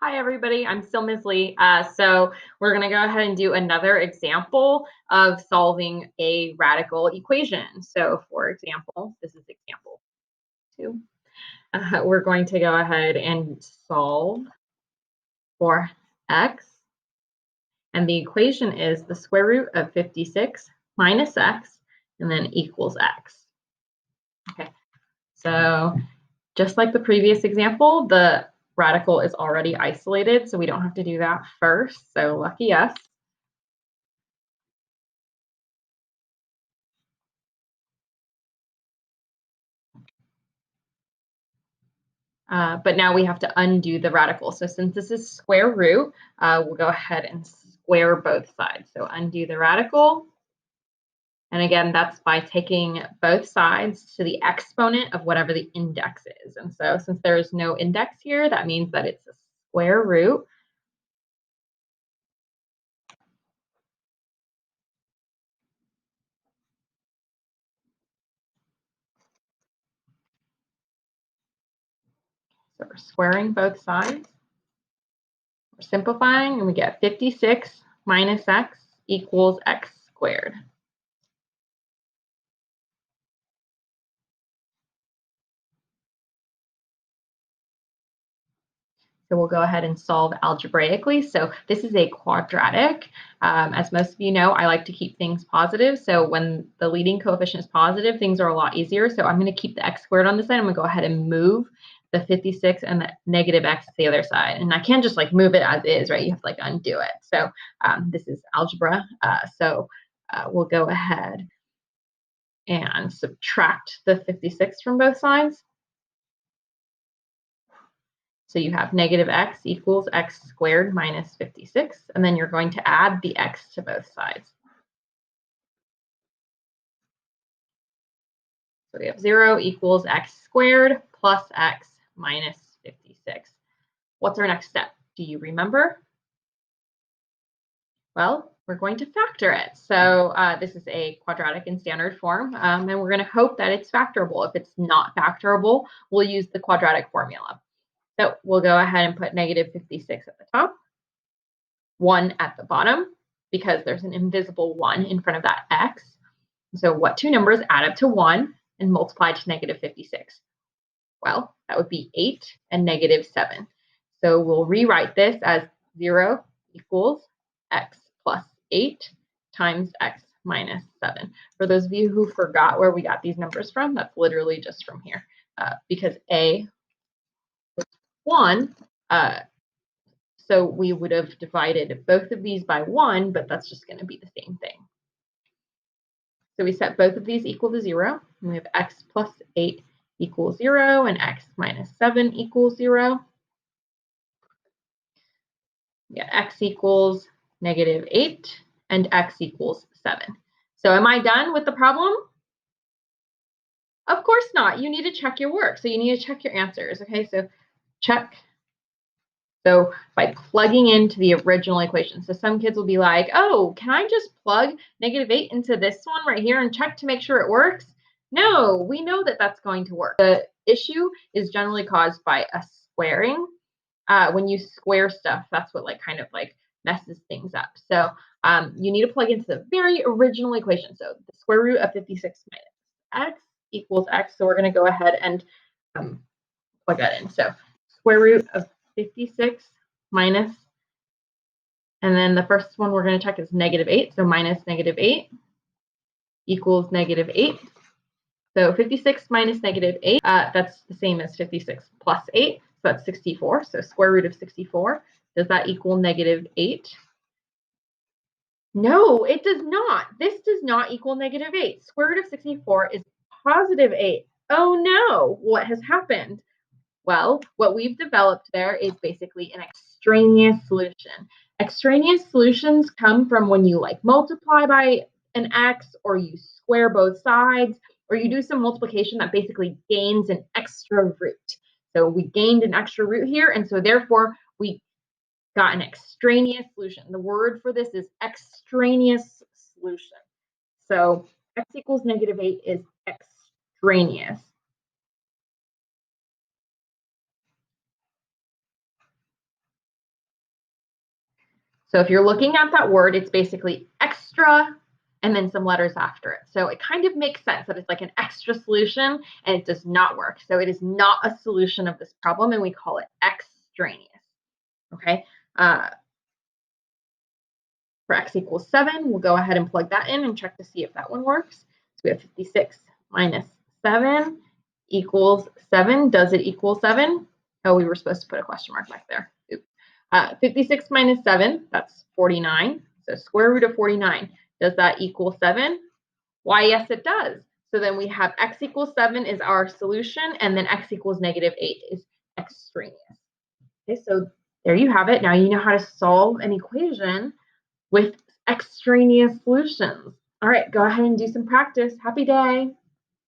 Hi, everybody. I'm still Ms. Lee. So we're going to go ahead and do another example of solving a radical equation. So for example, this is example 2. We're going to go ahead and solve for x. And the equation is the square root of 56 minus x and then equals x. Okay, so just like the previous example, the radical is already isolated, so we don't have to do that first. So lucky us. But now we have to undo the radical. So since this is square root, we'll go ahead and square both sides. So undo the radical. And again, that's by taking both sides to the exponent of whatever the index is. And so since there is no index here, that means that it's a square root. So we're squaring both sides. We're simplifying, and we get 56 minus x equals x squared. So we'll go ahead and solve algebraically. So this is a quadratic. As most of you know, I like to keep things positive. So when the leading coefficient is positive, things are a lot easier. So I'm going to keep the x squared on this side. I'm going to go ahead and move the 56 and the negative x to the other side. And I can't just like move it as is, right? You have to like undo it. So this is algebra. We'll go ahead and subtract the 56 from both sides. So you have negative x equals x squared minus 56, and then you're going to add the x to both sides. So we have 0 equals x squared plus x minus 56. What's our next step? Do you remember? Well, we're going to factor it. So this is a quadratic in standard form, and we're going to hope that it's factorable. If it's not factorable, we'll use the quadratic formula. So we'll go ahead and put negative 56 at the top, 1 at the bottom, because there's an invisible 1 in front of that x. So what two numbers add up to 1 and multiply to negative 56? Well, that would be 8 and negative 7. So we'll rewrite this as 0 equals x plus 8 times x minus 7. For those of you who forgot where we got these numbers from, that's literally just from here, because a was 1, so we would have divided both of these by 1, but that's just going to be the same thing. So we set both of these equal to 0. And we have x plus 8 equals 0 and x minus 7 equals 0. Yeah, x equals negative 8 and x equals 7. So am I done with the problem? Of course not. You need to check your work. So you need to check your answers. Okay, so check. So by plugging into the original equation. So some kids will be like, oh, can I just plug negative 8 into this one right here and check to make sure it works? No, we know that that's going to work. The issue is generally caused by a squaring. When you square stuff, that's what like kind of like messes things up. So you need to plug into the very original equation. So the square root of 56 minus x equals x. So we're going to go ahead and plug that in. So square root of 56 minus, and then the first one we're going to check is negative 8. So minus negative 8 equals negative 8. So 56 minus negative 8, that's the same as 56 plus 8. So that's 64. So square root of 64. Does that equal negative 8? No, it does not. This does not equal negative 8. Square root of 64 is positive 8. Oh no, what has happened? Well, what we've developed there is basically an extraneous solution. Extraneous solutions come from when you like multiply by an x, or you square both sides, or you do some multiplication that basically gains an extra root. So we gained an extra root here, and so therefore we got an extraneous solution. The word for this is extraneous solution. So x equals negative 8 is extraneous. So if you're looking at that word, it's basically extra and then some letters after it. So it kind of makes sense that it's like an extra solution, and it does not work. So it is not a solution of this problem, and we call it extraneous. Okay. For x equals 7, we'll go ahead and plug that in and check to see if that one works. So we have 56 minus 7 equals 7. Does it equal 7? Oh, we were supposed to put a question mark back there. Oops. 56 minus 7, that's 49. So square root of 49. Does that equal 7? Why, yes, it does. So then we have x equals 7 is our solution, and then x equals -8 is extraneous. Okay, so there you have it. Now you know how to solve an equation with extraneous solutions. All right, go ahead and do some practice. Happy day.